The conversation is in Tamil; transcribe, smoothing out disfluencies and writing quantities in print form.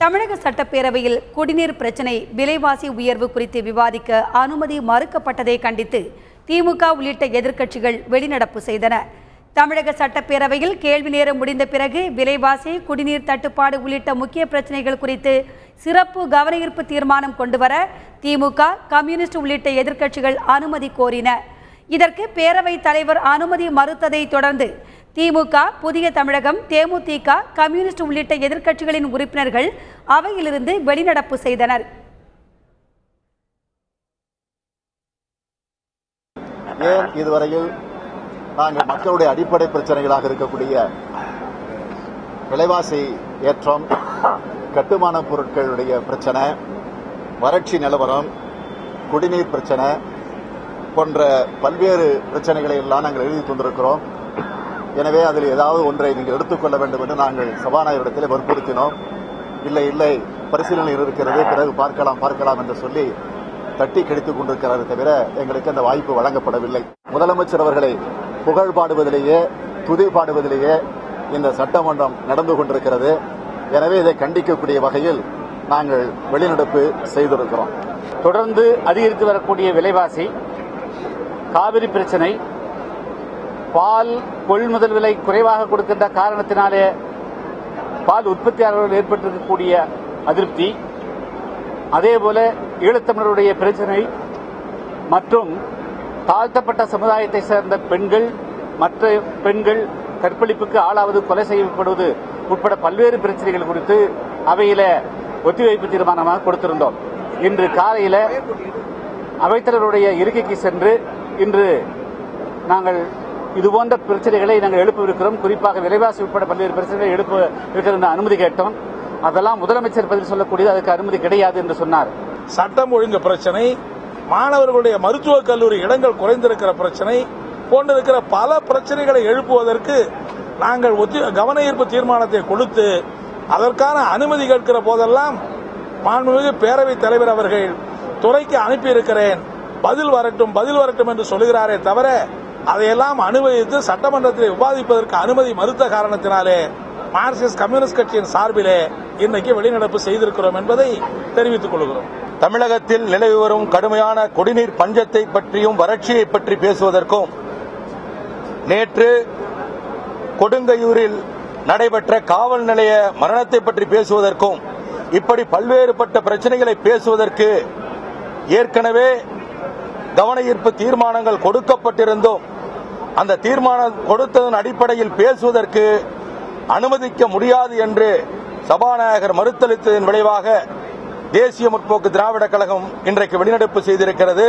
தமிழக சட்டப்பேரவையில் குடிநீர் பிரச்சினை விலைவாசி உயர்வு குறித்து விவாதிக்க அனுமதி மறுக்கப்பட்டதை கண்டித்து திமுக உள்ளிட்ட எதிர்க்கட்சிகள் வெளிநடப்பு செய்தன. தமிழக சட்டப்பேரவையில் கேள்வி நேரம் முடிந்த பிறகு விலைவாசி, குடிநீர் தட்டுப்பாடு உள்ளிட்ட முக்கிய பிரச்சனைகள் குறித்து சிறப்பு கவனஈர்ப்பு தீர்மானம் கொண்டுவர திமுக, கம்யூனிஸ்ட் உள்ளிட்ட எதிர்க்கட்சிகள் அனுமதி கோரின. இதற்கு பேரவைத் தலைவர் அனுமதி மறுத்ததை தொடர்ந்து திமுக, புதிய தமிழகம், தேமுதிக, கம்யூனிஸ்ட் உள்ளிட்ட எதிர்க்கட்சிகளின் உறுப்பினர்கள் அவையிலிருந்து வெளிநடப்பு செய்தனர். ஏன் இதுவரையில் நாங்கள் மக்களுடைய அடிப்படை பிரச்சனைகளாக இருக்கக்கூடிய விலைவாசி ஏற்றம், கட்டுமான பொருட்களுடைய பிரச்சனை, வறட்சி நிலவரம், குடிநீர் பிரச்சனை போன்ற பல்வேறு பிரச்சனைகளை எல்லாம் நாங்கள் எழுதி தந்திருக்கிறோம். எனவே அதில் ஏதாவது ஒன்றை நீங்கள் எடுத்துக்கொள்ள வேண்டும் என்று நாங்கள் சபாநாயகரிடத்தில் வற்புறுத்தினோம். இல்லை பரிசீலனையில் இருக்கிறது, பிறகு பார்க்கலாம் என்று சொல்லி தட்டி கழித்துக் கொண்டிருக்கிறாரே தவிர எங்களுக்கு அந்த வாய்ப்பு வழங்கப்படவில்லை. முதலமைச்சர் அவர்களை புகழ் பாடுவதிலேயே, துதி பாடுவதிலேயே இந்த சட்டமன்றம் நடந்து கொண்டிருக்கிறது. எனவே இதை கண்டிக்கக்கூடிய வகையில் நாங்கள் வெளிநடப்பு செய்திருக்கிறோம். தொடர்ந்து அதிகரித்து வரக்கூடிய விலைவாசி, காவிரி பிரச்சனை, பால் கொள்முதல் விலை குறைவாக கொடுக்கின்ற காரணத்தினாலே பால் உற்பத்தியாளர்கள் ஏற்பட்டிருக்கக்கூடிய அதிருப்தி, அதேபோல ஈழத்தமிழருடைய பிரச்சனை மற்றும் தாழ்த்தப்பட்ட சமுதாயத்தை சேர்ந்த பெண்கள், மற்ற பெண்கள் கற்பழிப்புக்கு ஆளாவது, கொலை செய்யப்படுவது உட்பட பல்வேறு பிரச்சனைகள் குறித்து அவையில ஒத்திவைப்பு தீர்மானமாக கொடுத்திருந்தோம். இன்று காலையில் அவைத்தலைவருடைய இருக்கைக்கு சென்று இன்று நாங்கள் இதுபோன்ற பிரச்சனைகளை நாங்கள் எழுப்பவிருக்கிறோம். குறிப்பாக விலைவாசி உட்பட பல்வேறு பிரச்சனைகளை எழுப்ப இருக்கிற அனுமதி கேட்டோம். அதெல்லாம் முதலமைச்சர் பதில் சொல்லக்கூடியது, அதுக்கு அனுமதி கிடையாது என்று சொன்னார். சட்டம் ஒழுங்கு பிரச்சனை, மாணவர்களுடைய மருத்துவக் கல்லூரி இடங்கள் குறைந்திருக்கிற பிரச்சனை போன்றிருக்கிற பல பிரச்சனைகளை எழுப்புவதற்கு நாங்கள் கவன ஈர்ப்பு தீர்மானத்தை கொடுத்து அதற்கான அனுமதி கேட்கிற போதெல்லாம் மாண்புமிகு பேரவைத் தலைவர் அவர்கள் துறைக்கு அனுப்பியிருக்கிறேன், பதில் வரட்டும் என்று சொல்லுகிறாரே தவிர அதையெல்லாம் அனுமதித்து சட்டமன்றத்தில் விவாதிப்பதற்கு அனுமதி மறுத்த காரணத்தினாலே மார்க்சிஸ்ட் கம்யூனிஸ்ட் கட்சியின் சார்பிலே இன்றைக்கு வெளிநடப்பு செய்திருக்கிறோம் என்பதை தெரிவித்துக் கொள்கிறோம். தமிழகத்தில் நிலவி வரும் கடுமையான குடிநீர் பஞ்சத்தை பற்றியும் வறட்சியை பற்றி பேசுவதற்கும், நேற்று கொடுங்கையூரில் நடைபெற்ற காவல் நிலைய மரணத்தை பற்றி பேசுவதற்கும், இப்படி பல்வேறுபட்ட பிரச்சனைகளை பேசுவதற்கு ஏற்கனவே கவன ஈர்ப்பு தீர்மானங்கள் கொடுக்கப்பட்டிருந்தோம். அந்த தீர்மானம் கொடுத்ததன் அடிப்படையில் பேசுவதற்கு அனுமதிக்க முடியாது என்று சபாநாயகர் மறுத்தளித்ததன் விளைவாக தேசிய முற்போக்கு திராவிட கழகம் இன்றைக்கு வெளிநடப்பு செய்திருக்கிறது.